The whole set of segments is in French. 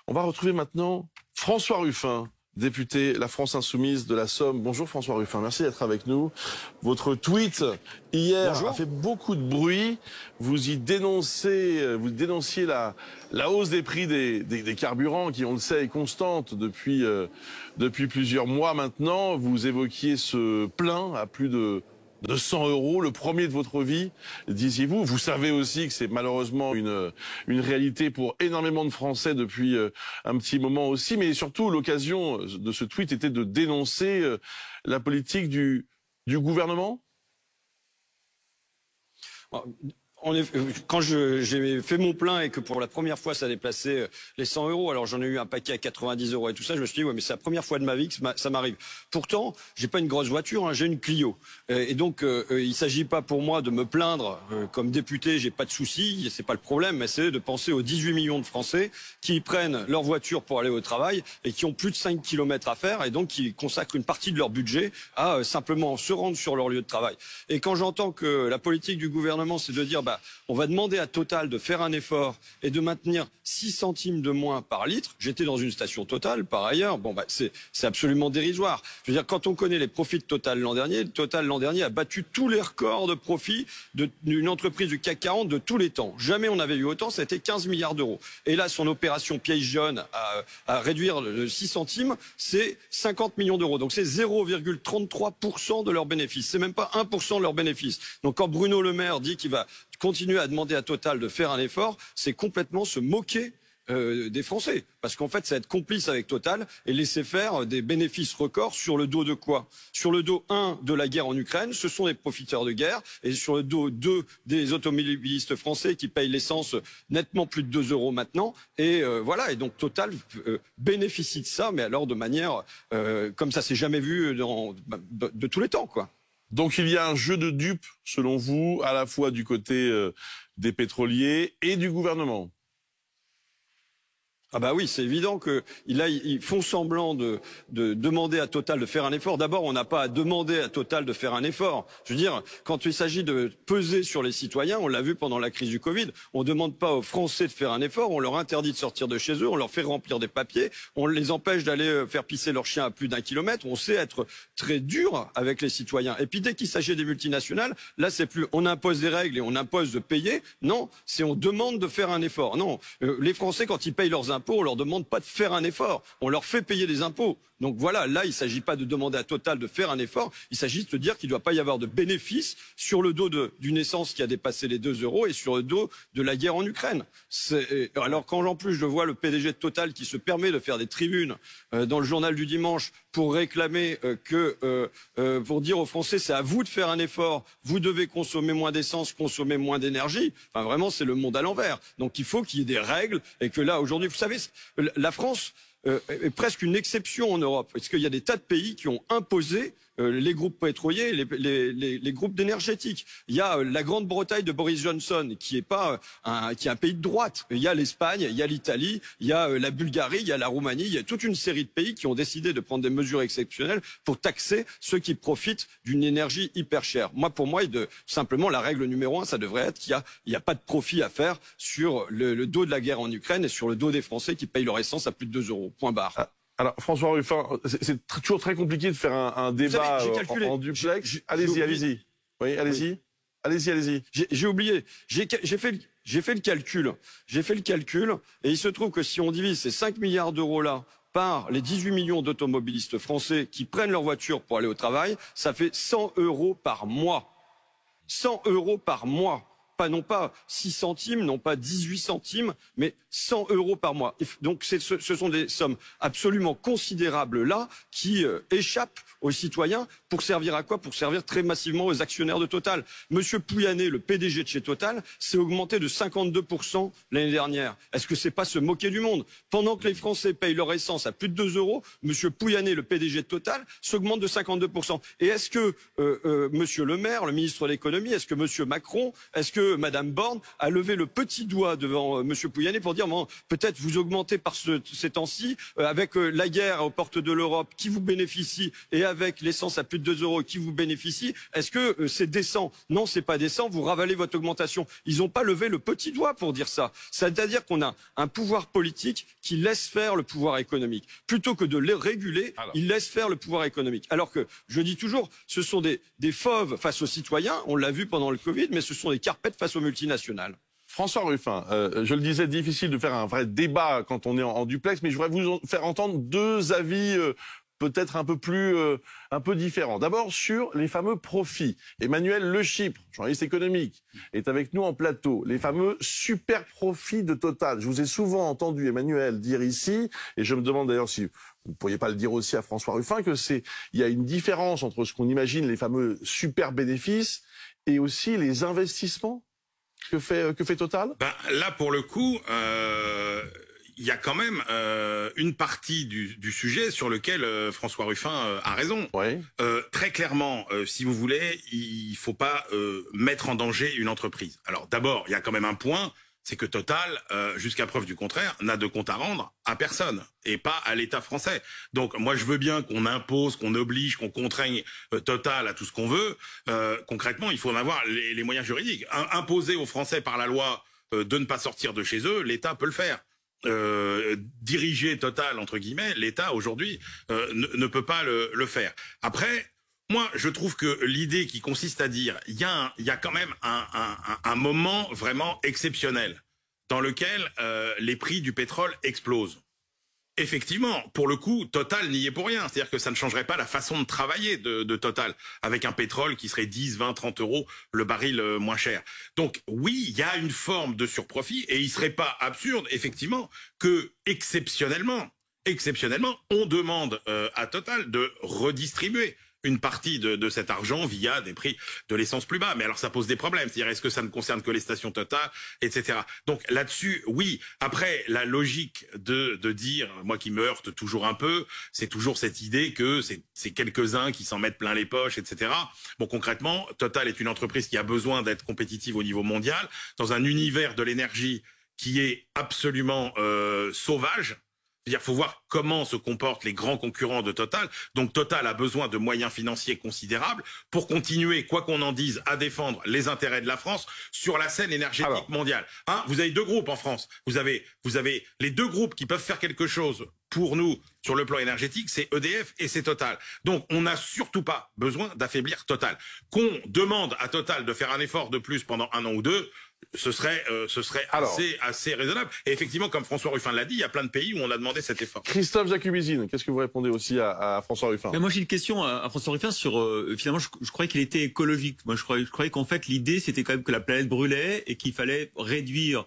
On va retrouver maintenant François Ruffin, député La France Insoumise de la Somme. Bonjour François Ruffin, merci d'être avec nous. Votre tweet hier a fait beaucoup de bruit. Vous dénonciez la hausse des prix des carburants qui, on le sait, est constante depuis plusieurs mois maintenant. Vous évoquiez ce plein à plus de 100 €, le premier de votre vie, disiez-vous. Vous savez aussi que c'est malheureusement une réalité pour énormément de Français depuis un petit moment aussi. Mais surtout, l'occasion de ce tweet était de dénoncer la politique du gouvernement. Quand j'ai fait mon plein et que pour la première fois ça dépassait les 100 €, alors j'en ai eu un paquet à 90 € et tout ça, je me suis dit ouais mais c'est la première fois de ma vie que ça m'arrive. Pourtant, j'ai pas une grosse voiture, hein, j'ai une Clio. Et donc il s'agit pas pour moi de me plaindre comme député, j'ai pas de soucis, c'est pas le problème, mais c'est de penser aux 18 millions de Français qui prennent leur voiture pour aller au travail et qui ont plus de 5 km à faire et donc qui consacrent une partie de leur budget à simplement se rendre sur leur lieu de travail. Et quand j'entends que la politique du gouvernement c'est de dire on va demander à Total de faire un effort et de maintenir 6 centimes de moins par litre. J'étais dans une station Total par ailleurs. C'est absolument dérisoire. Je veux dire, quand on connaît les profits de Total l'an dernier a battu tous les records de profit d'une entreprise du CAC 40 de tous les temps. Jamais on n'avait eu autant, c'était 15 milliards d'euros. Et là, son opération piège jaune à réduire le 6 centimes, c'est 50 millions d'euros. Donc c'est 0,33% de leurs bénéfices. C'est même pas 1% de leurs bénéfices. Donc quand Bruno Le Maire dit qu'il va continuer à demander à Total de faire un effort, c'est complètement se moquer des Français. Parce qu'en fait, c'est être complice avec Total et laisser faire des bénéfices records sur le dos de quoi? Sur le dos, 1, de la guerre en Ukraine, ce sont des profiteurs de guerre, et sur le dos, 2, des automobilistes français qui payent l'essence nettement plus de 2 € maintenant. Et voilà, et donc Total bénéficie de ça, mais alors de manière comme ça s'est jamais vu de tous les temps, quoi. Donc il y a un jeu de dupes, selon vous, à la fois du côté des pétroliers et du gouvernement. Ah bah oui, c'est évident ils font semblant de demander à Total de faire un effort. D'abord, on n'a pas à demander à Total de faire un effort. Je veux dire, quand il s'agit de peser sur les citoyens, on l'a vu pendant la crise du Covid, on ne demande pas aux Français de faire un effort, on leur interdit de sortir de chez eux, on leur fait remplir des papiers, on les empêche d'aller faire pisser leur chien à plus d'1 kilomètre. On sait être très dur avec les citoyens. Et puis dès qu'il s'agit des multinationales, là c'est plus on impose des règles et on impose de payer. Non, c'est on demande de faire un effort. Non, les Français quand ils payent leurs impôts, on leur demande pas de faire un effort, on leur fait payer des impôts. Donc voilà, là il ne s'agit pas de demander à Total de faire un effort, il s'agit de dire qu'il ne doit pas y avoir de bénéfices sur le dos d'une essence qui a dépassé les 2 € et sur le dos de la guerre en Ukraine. Alors quand en plus je vois le PDG de Total qui se permet de faire des tribunes dans le journal du dimanche pour réclamer pour dire aux Français c'est à vous de faire un effort, vous devez consommer moins d'essence, consommer moins d'énergie. Enfin vraiment c'est le monde à l'envers. Donc il faut qu'il y ait des règles et que là aujourd'hui, vous savez, la France est presque une exception en Europe, parce qu'il y a des tas de pays qui ont imposé les groupes pétroliers, les groupes d'énergétiques. Il y a la Grande-Bretagne de Boris Johnson, qui est un pays de droite. Il y a l'Espagne, il y a l'Italie, il y a la Bulgarie, il y a la Roumanie, il y a toute une série de pays qui ont décidé de prendre des mesures exceptionnelles pour taxer ceux qui profitent d'une énergie hyper chère. Pour moi, simplement, la règle numéro 1, ça devrait être qu'il n'y a pas de profit à faire sur le dos de la guerre en Ukraine et sur le dos des Français qui payent leur essence à plus de 2 €. Point barre. Alors, François Ruffin, c'est toujours très compliqué de faire un débat en duplex. Allez-y. Oui, allez-y. Oui. Allez-y. J'ai oublié. J'ai fait le calcul. Et il se trouve que si on divise ces 5 milliards d'euros là par les 18 millions d'automobilistes français qui prennent leur voiture pour aller au travail, ça fait 100 € par mois. 100 € par mois. Non pas 6 centimes, non pas 18 centimes, mais 100 € par mois. Donc ce sont des sommes absolument considérables là qui échappent aux citoyens pour servir à quoi? Pour servir très massivement aux actionnaires de Total. Monsieur Pouyanné, le PDG de chez Total, s'est augmenté de 52% l'année dernière. Est-ce que c'est pas se moquer du monde? Pendant que les Français payent leur essence à plus de 2 €, Monsieur Pouyanné, le PDG de Total, s'augmente de 52%. Et est-ce que Monsieur Le Maire, le ministre de l'économie, est-ce que Monsieur Macron, est-ce que que Madame Borne a levé le petit doigt devant Monsieur Pouyanné pour dire bon, peut-être vous augmentez par ces temps-ci avec la guerre aux portes de l'Europe qui vous bénéficie et avec l'essence à plus de 2 € qui vous bénéficie. Est-ce que c'est décent? Non, c'est pas décent. Vous ravalez votre augmentation. Ils n'ont pas levé le petit doigt pour dire ça. C'est-à-dire qu'on a un pouvoir politique qui laisse faire le pouvoir économique. Plutôt que de les réguler, il laisse faire le pouvoir économique. Alors que, je dis toujours, ce sont des fauves face aux citoyens, on l'a vu pendant le Covid, mais ce sont des carpettes face aux multinationales. François Ruffin, je le disais, difficile de faire un vrai débat quand on est en duplex, mais je voudrais vous faire entendre deux avis peut-être un peu différents. D'abord sur les fameux profits. Emmanuel Le Chypre, journaliste économique, est avec nous en plateau. Les fameux super profits de Total. Je vous ai souvent entendu Emmanuel dire ici, et je me demande d'ailleurs si vous ne pourriez pas le dire aussi à François Ruffin, il y a une différence entre ce qu'on imagine les fameux super bénéfices et aussi les investissements que fait Total. Là, pour le coup, il y a quand même une partie du sujet sur lequel François Ruffin a raison. Ouais. Très clairement, si vous voulez, il faut pas mettre en danger une entreprise. Alors d'abord, il y a quand même un point, c'est que Total, jusqu'à preuve du contraire, n'a de compte à rendre à personne et pas à l'État français. Donc moi, je veux bien qu'on impose, qu'on oblige, qu'on contraigne Total à tout ce qu'on veut. Concrètement, il faut en avoir les moyens juridiques. Imposer aux Français par la loi de ne pas sortir de chez eux, l'État peut le faire. Diriger Total, entre guillemets, l'État aujourd'hui ne peut pas le faire. Après, moi, je trouve que l'idée qui consiste à dire il y a quand même un moment vraiment exceptionnel dans lequel les prix du pétrole explosent. Effectivement, pour le coup, Total n'y est pour rien. C'est-à-dire que ça ne changerait pas la façon de travailler de Total, avec un pétrole qui serait 10, 20, 30 € le baril moins cher. Donc oui, il y a une forme de surprofit, et il serait pas absurde, effectivement, que exceptionnellement, on demande à Total de redistribuer une partie de cet argent via des prix de l'essence plus bas. Mais alors ça pose des problèmes. C'est-à-dire, est-ce que ça ne concerne que les stations Total, etc. Donc là-dessus, oui. Après, la logique de dire, moi qui me heurte toujours un peu, c'est toujours cette idée que c'est quelques-uns qui s'en mettent plein les poches, etc. Bon, concrètement, Total est une entreprise qui a besoin d'être compétitive au niveau mondial, dans un univers de l'énergie qui est absolument sauvage. C'est-à-dire, faut voir comment se comportent les grands concurrents de Total. Donc Total a besoin de moyens financiers considérables pour continuer, quoi qu'on en dise, à défendre les intérêts de la France sur la scène énergétique mondiale. Vous avez deux groupes en France. Vous avez les deux groupes qui peuvent faire quelque chose pour nous sur le plan énergétique, c'est EDF et c'est Total. Donc on n'a surtout pas besoin d'affaiblir Total. Qu'on demande à Total de faire un effort de plus pendant 1 an ou 2, ce serait assez raisonnable. Et effectivement, comme François Ruffin l'a dit, il y a plein de pays où on a demandé cet effort. Christophe Jacubizine, qu'est-ce que vous répondez aussi à François Ruffin? Mais moi j'ai une question à François Ruffin sur finalement je croyais qu'il était écologique. Moi je croyais qu'en fait l'idée c'était quand même que la planète brûlait et qu'il fallait réduire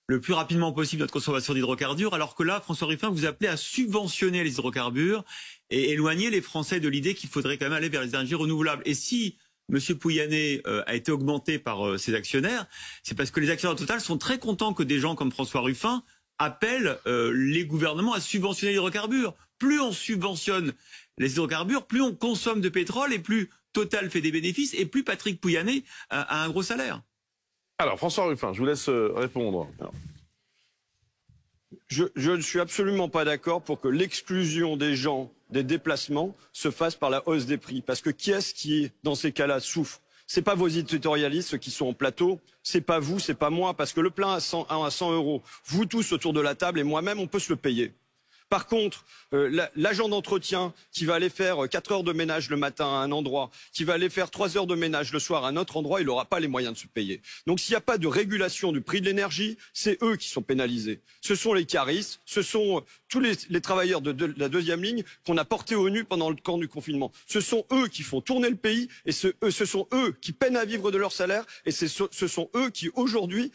le plus rapidement possible notre consommation d'hydrocarbures, alors que là François Ruffin vous appelez à subventionner les hydrocarbures et éloigner les Français de l'idée qu'il faudrait quand même aller vers les énergies renouvelables. Et si Monsieur Pouyanné a été augmenté par ses actionnaires, c'est parce que les actionnaires Total sont très contents que des gens comme François Ruffin appellent les gouvernements à subventionner les hydrocarbures. Plus on subventionne les hydrocarbures, plus on consomme de pétrole et plus Total fait des bénéfices et plus Patrick Pouyanné a un gros salaire. Alors François Ruffin, je vous laisse répondre. Je ne suis absolument pas d'accord pour que l'exclusion des gens des déplacements se fasse par la hausse des prix. Parce que qui est-ce qui, dans ces cas-là, souffre? C'est pas vos éditorialistes qui sont en plateau, c'est pas vous, c'est pas moi, parce que le plein à 100 €, vous tous autour de la table et moi-même, on peut se le payer. Par contre, l'agent d'entretien qui va aller faire 4 heures de ménage le matin à un endroit, qui va aller faire 3 heures de ménage le soir à un autre endroit, il n'aura pas les moyens de se payer. Donc s'il n'y a pas de régulation du prix de l'énergie, c'est eux qui sont pénalisés. Ce sont les caristes, ce sont tous les travailleurs de la deuxième ligne qu'on a portés au nu pendant le camp du confinement. Ce sont eux qui font tourner le pays et ce sont eux qui peinent à vivre de leur salaire et ce sont eux qui aujourd'hui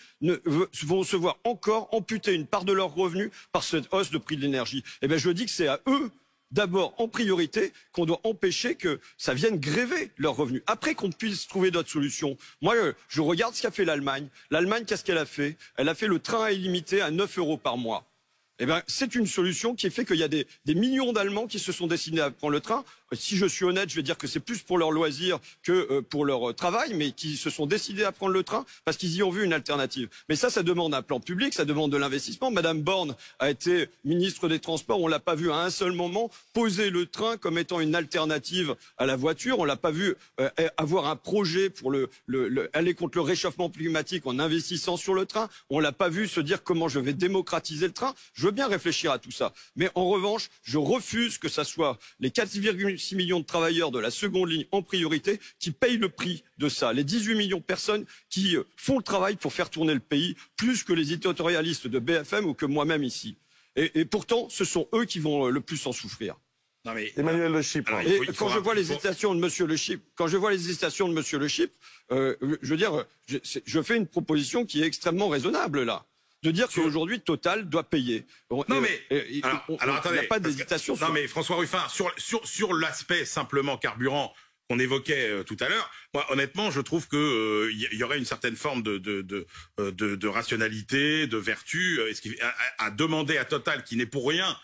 vont se voir encore amputer une part de leurs revenus par cette hausse de prix de l'énergie. Eh bien, je dis que c'est à eux, d'abord, en priorité, qu'on doit empêcher que ça vienne gréver leurs revenus. Après qu'on puisse trouver d'autres solutions. Moi, je regarde ce qu'a fait l'Allemagne. L'Allemagne, qu'est-ce qu'elle a fait? Elle a fait le train à illimité à 9 € par mois. Eh ben, c'est une solution qui fait qu'il y a des millions d'Allemands qui se sont décidés à prendre le train. Si je suis honnête, je vais dire que c'est plus pour leur loisir que pour leur travail, mais qui se sont décidés à prendre le train parce qu'ils y ont vu une alternative. Mais ça demande un plan public, ça demande de l'investissement. Madame Borne a été ministre des Transports, on l'a pas vu à un seul moment poser le train comme étant une alternative à la voiture. On l'a pas vu avoir un projet pour aller contre le réchauffement climatique en investissant sur le train. On l'a pas vu se dire comment je vais démocratiser le train. Je veux bien réfléchir à tout ça. Mais en revanche, je refuse que ça soit les 4,6 millions de travailleurs de la seconde ligne en priorité qui payent le prix de ça. Les 18 millions de personnes qui font le travail pour faire tourner le pays, plus que les éditorialistes de BFM ou que moi-même ici. Et pourtant, ce sont eux qui vont le plus en souffrir. Non mais, Emmanuel Le Chypre. Quand je vois les hésitations de Monsieur Le Chypre, je veux dire, je fais une proposition qui est extrêmement raisonnable là. De dire qu'aujourd'hui Total doit payer. Non mais alors attendez, il n'y a pas d'hésitation. Non mais François Ruffin, sur l'aspect simplement carburant qu'on évoquait tout à l'heure, moi honnêtement je trouve que y aurait une certaine forme de rationalité, de vertu, à demander à Total, qui n'est pour rien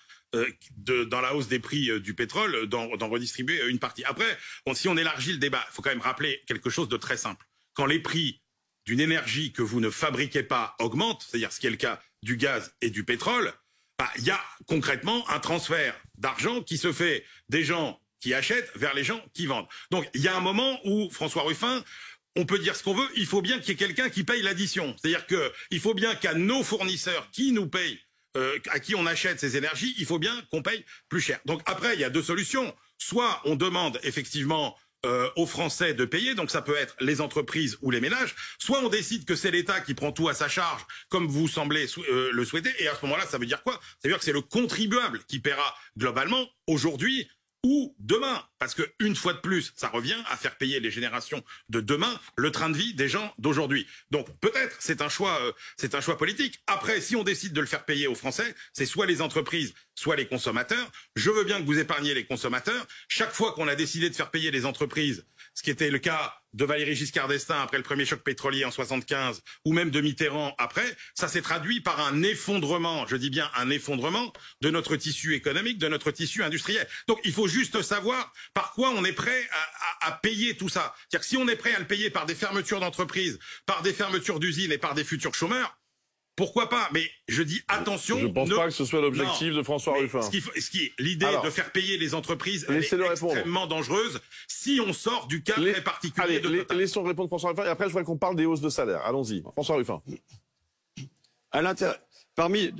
dans la hausse des prix du pétrole, d'en redistribuer une partie. Après, si on élargit le débat, il faut quand même rappeler quelque chose de très simple. Quand les prix d'une énergie que vous ne fabriquez pas augmente, c'est-à-dire ce qui est le cas du gaz et du pétrole, il y a concrètement un transfert d'argent qui se fait des gens qui achètent vers les gens qui vendent. Donc il y a un moment où, François Ruffin, on peut dire ce qu'on veut, il faut bien qu'il y ait quelqu'un qui paye l'addition. C'est-à-dire qu'il faut bien qu'à nos fournisseurs qui nous payent, à qui on achète ces énergies, il faut bien qu'on paye plus cher. Donc après, il y a deux solutions. Soit on demande effectivement aux Français de payer, donc ça peut être les entreprises ou les ménages, soit on décide que c'est l'État qui prend tout à sa charge, comme vous semblez le souhaiter, et à ce moment-là, ça veut dire quoi? Ça veut dire que c'est le contribuable qui paiera globalement aujourd'hui ou demain, parce que une fois de plus, ça revient à faire payer les générations de demain le train de vie des gens d'aujourd'hui. Donc peut-être c'est un choix politique. Après, si on décide de le faire payer aux Français, c'est soit les entreprises, soit les consommateurs. Je veux bien que vous épargniez les consommateurs. Chaque fois qu'on a décidé de faire payer les entreprises, ce qui était le cas de Valéry Giscard d'Estaing après le premier choc pétrolier en 75, ou même de Mitterrand après, ça s'est traduit par un effondrement, je dis bien un effondrement, de notre tissu économique, de notre tissu industriel. Donc il faut juste savoir par quoi on est prêt à payer tout ça. C'est-à-dire que si on est prêt à le payer par des fermetures d'entreprises, par des fermetures d'usines et par des futurs chômeurs, pourquoi pas? Mais je dis attention. Je ne pense pas que ce soit l'objectif de François Ruffin. L'idée de faire payer les entreprises est extrêmement dangereuse si on sort du cas très particulier de Total. Laissons répondre François Ruffin et après je voudrais qu'on parle des hausses de salaire. Allons-y. François Ruffin.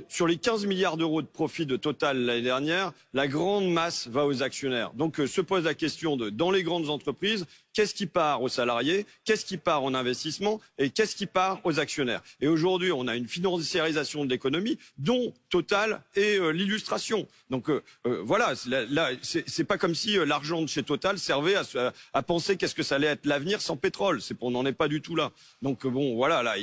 Sur les 15 milliards d'euros de profit de Total l'année dernière, la grande masse va aux actionnaires. Donc se pose la question dans les grandes entreprises, qu'est-ce qui part aux salariés, qu'est-ce qui part en investissement et qu'est-ce qui part aux actionnaires. Et aujourd'hui, on a une financiarisation de l'économie dont Total est l'illustration. Donc voilà, là, c'est pas comme si l'argent de chez Total servait à penser qu'est-ce que ça allait être l'avenir sans pétrole. On n'en est pas du tout là. Donc bon, voilà, là,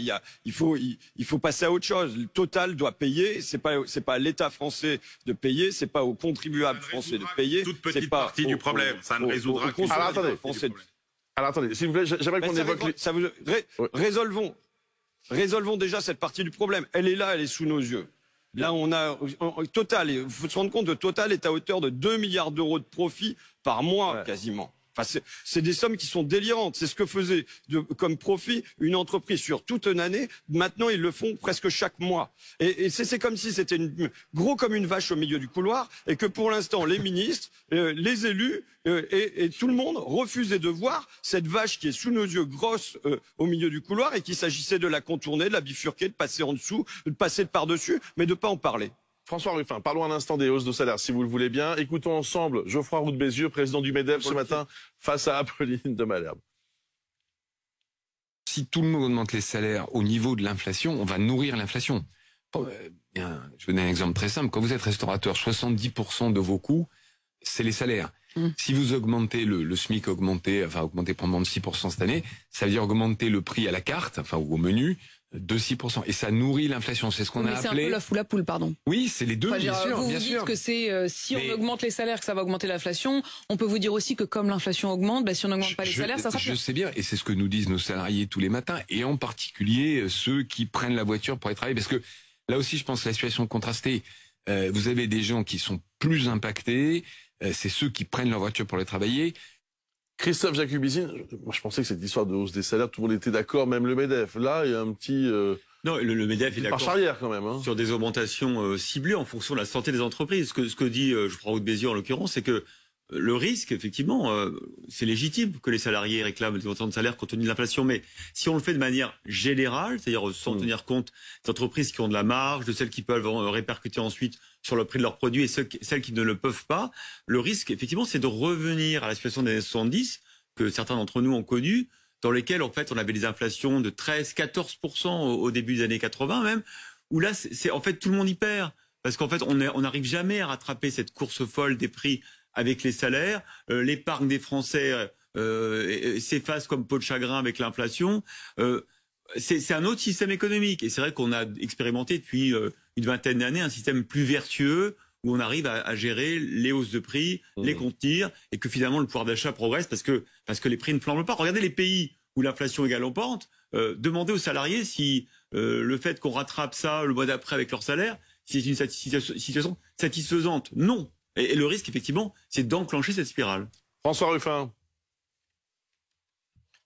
il faut passer à autre chose. Total doit payer. C'est pas à l'État français de payer. C'est pas aux contribuables français de payer. Toute petite partie du problème. Ça ne résoudra que Alors attendez, s'il vous plaît, j'aimerais qu'on évoque... Résolvons déjà cette partie du problème. Elle est là, elle est sous nos yeux. Là, on a Total, il faut se rendre compte que Total est à hauteur de 2 milliards d'euros de profit par mois, quasiment. Enfin, c'est des sommes qui sont délirantes. C'est ce que faisait comme profit une entreprise sur toute une année. Maintenant, ils le font presque chaque mois. Et c'est comme si c'était gros comme une vache au milieu du couloir et que pour l'instant, les ministres, les élus et tout le monde refusaient de voir cette vache qui est sous nos yeux grosse au milieu du couloir et qu'il s'agissait de la contourner, de la bifurquer, de passer en dessous, de passer par-dessus, mais de pas en parler. François Ruffin, parlons un instant des hausses de salaire, si vous le voulez bien. Écoutons ensemble Geoffroy Roux de Bézieux, président du MEDEF ce matin, face à Apolline de Malherbe. Si tout le monde augmente les salaires au niveau de l'inflation, on va nourrir l'inflation. Je vais donner un exemple très simple. Quand vous êtes restaurateur, 70% de vos coûts, c'est les salaires. Si vous augmentez le SMIC augmenté pendant de 6% cette année, ça veut dire augmenter le prix à la carte, ou au menu, de 6%. Et ça nourrit l'inflation. C'est ce qu'on a appelé... C'est un peu l'œuf ou la poule, pardon. Oui, c'est les deux, bien sûr. Vous dites que c'est si on augmente les salaires, que ça va augmenter l'inflation. On peut vous dire aussi que comme l'inflation augmente, si on n'augmente pas les salaires, ça sera pire. Je sais bien, et c'est ce que nous disent nos salariés tous les matins, et en particulier ceux qui prennent la voiture pour aller travailler. Parce que là aussi, je pense que la situation est contrastée. Vous avez des gens qui sont plus impactés. C'est ceux qui prennent leur voiture pour aller travailler. Christophe Jacubizine, moi je pensais que cette histoire de hausse des salaires, tout le monde était d'accord, même le MEDEF. Là, il y a un petit... Non, le MEDEF est d'accord marche arrière quand même. Hein. Sur des augmentations ciblées en fonction de la santé des entreprises. Ce que dit, je crois, Aude Bézieux en l'occurrence, c'est que le risque, effectivement, c'est légitime que les salariés réclament des montants de salaire compte tenu de l'inflation. Mais si on le fait de manière générale, c'est-à-dire sans tenir compte des entreprises qui ont de la marge, de celles qui peuvent répercuter ensuite sur le prix de leurs produits et celles qui ne le peuvent pas, le risque, effectivement, c'est de revenir à la situation des années 70 que certains d'entre nous ont connue, dans lesquelles, en fait, on avait des inflations de 13-14% au début des années 80 même, où là, en fait, tout le monde y perd. Parce qu'en fait, on n'arrive jamais à rattraper cette course folle des prix avec les salaires. L'épargne des Français s'efface comme peau de chagrin avec l'inflation. C'est un autre système économique. Et c'est vrai qu'on a expérimenté depuis une vingtaine d'années un système plus vertueux, où on arrive à gérer les hausses de prix, les contenir, et que finalement le pouvoir d'achat progresse parce que les prix ne flambent pas. Regardez les pays où l'inflation est galopante, demandez aux salariés si le fait qu'on rattrape ça le mois d'après avec leur salaire, si c'est une situation satisfaisante. Non. Et le risque, effectivement, c'est d'enclencher cette spirale. François Ruffin.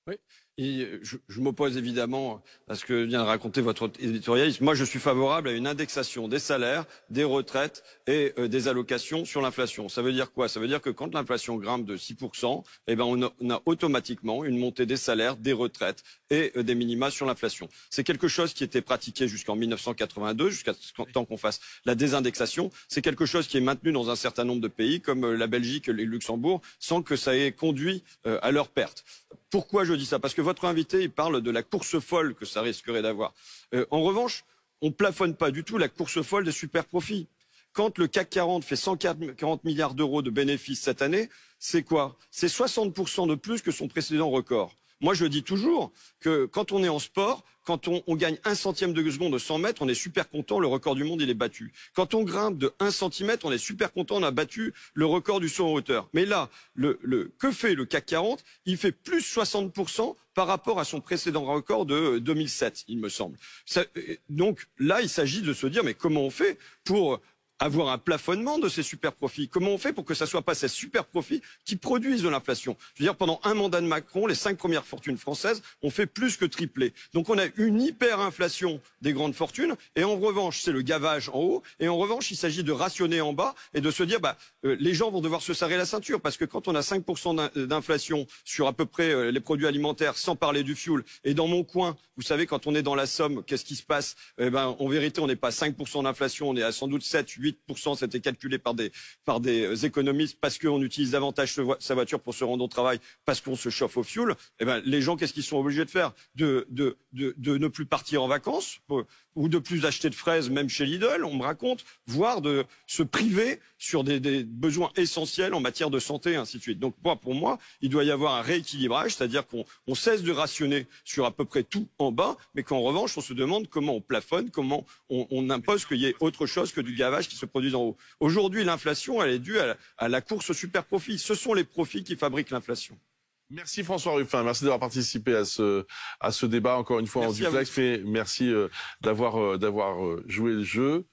Oui. Et je m'oppose évidemment à ce que vient de raconter votre éditorialiste. Moi, je suis favorable à une indexation des salaires, des retraites et des allocations sur l'inflation. Ça veut dire quoi? Ça veut dire que quand l'inflation grimpe de 6%, eh ben on a automatiquement une montée des salaires, des retraites et des minima sur l'inflation. C'est quelque chose qui était pratiqué jusqu'en 1982, jusqu'à temps qu'on fasse la désindexation. C'est quelque chose qui est maintenu dans un certain nombre de pays, comme la Belgique et le Luxembourg, sans que ça ait conduit à leur perte. Pourquoi je dis ça? Parce que votre invité, il parle de la course folle que ça risquerait d'avoir. En revanche, on plafonne pas du tout la course folle des super profits. Quand le CAC 40 fait 140 milliards d'euros de bénéfices cette année, c'est quoi? C'est 60% de plus que son précédent record. Moi, je dis toujours que quand on est en sport, quand on gagne 1 centième de seconde de 100 mètres, on est super content, le record du monde, il est battu. Quand on grimpe de 1 centimètre, on est super content, on a battu le record du saut en hauteur. Mais là, que fait le CAC 40? Il fait plus 60% par rapport à son précédent record de 2007, il me semble. Donc là, il s'agit de se dire, mais comment on fait pour avoir un plafonnement de ces super profits? Comment on fait pour que ça soit pas ces super profits qui produisent de l'inflation? Je veux dire, pendant un mandat de Macron, les 5 premières fortunes françaises ont fait plus que tripler. Donc on a une hyperinflation des grandes fortunes, et en revanche, c'est le gavage en haut, et en revanche, il s'agit de rationner en bas et de se dire, les gens vont devoir se serrer la ceinture, parce que quand on a 5% d'inflation sur à peu près les produits alimentaires, sans parler du fioul, et dans mon coin, vous savez, quand on est dans la Somme, qu'est-ce qui se passe? En vérité, on n'est pas 5% d'inflation, on est à sans doute 7-8%, c'était calculé par des économistes, parce qu'on utilise davantage sa voiture pour se rendre au travail, parce qu'on se chauffe au fioul. Les gens, qu'est-ce qu'ils sont obligés de faire? De ne plus partir en vacances, ou de plus acheter de fraises, même chez Lidl, on me raconte, voire de se priver sur des besoins essentiels en matière de santé, et ainsi de suite. Donc pour moi, il doit y avoir un rééquilibrage, c'est-à-dire qu'on cesse de rationner sur à peu près tout en bas, mais qu'en revanche, on se demande comment on plafonne, comment on impose qu'il y ait autre chose que du gavage qui se produise en haut. Aujourd'hui, l'inflation, elle est due à la course au super profit. Ce sont les profits qui fabriquent l'inflation. Merci François Ruffin, merci d'avoir participé à ce débat encore une fois en duplex, mais merci d'avoir joué le jeu.